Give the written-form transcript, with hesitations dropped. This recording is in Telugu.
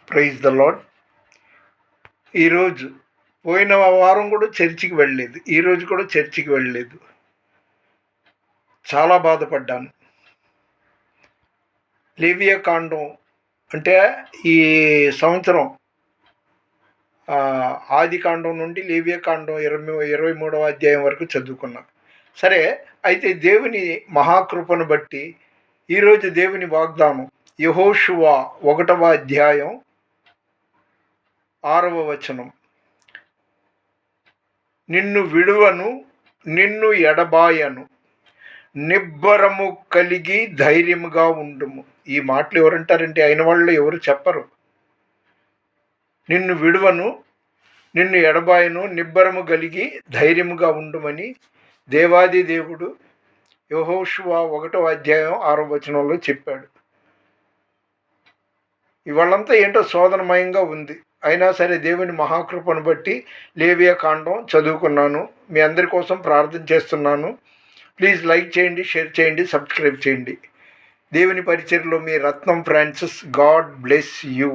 Praise the lord. ఈరోజు పోయిన వారం కూడా చర్చికి వెళ్ళలేదు, ఈరోజు కూడా చర్చికి వెళ్ళలేదు. చాలా బాధపడ్డాను. లేవియా కాండం అంటే ఈ సంవత్సరం ఆది కాండం నుండి లేవియా కాండం 23వ అధ్యాయం వరకు చదువుకున్నా. సరే, అయితే దేవుని మహాకృపను బట్టి ఈరోజు దేవుని వాగ్దానం యెహోషువ 1వ అధ్యాయం 6వ వచనం. నిన్ను విడువను, నిన్ను ఎడబాయను, నిబ్బరము కలిగి ధైర్యముగా ఉండుము. ఈ మాటలు ఎవరంటారంటే అయిన వాళ్ళు ఎవరు చెప్పరు. నిన్ను విడువను, నిన్ను ఎడబాయను, నిబ్బరము కలిగి ధైర్యముగా ఉండుమని దేవాది దేవుడు యెహోషువ 1వ అధ్యాయం 6వ వచనంలో చెప్పాడు. ఇవాళంతా ఏంటో శోధనమయంగా ఉంది. అయినా సరే దేవుని మహాకృపను బట్టి లేవియా కాండం చదువుకున్నాను. మీ అందరి కోసం ప్రార్థన చేస్తున్నాను. ప్లీజ్ లైక్ చేయండి, షేర్ చేయండి, సబ్స్క్రైబ్ చేయండి. దేవుని పరిచర్యలో మీ రత్నం ఫ్రాన్సిస్. God bless you.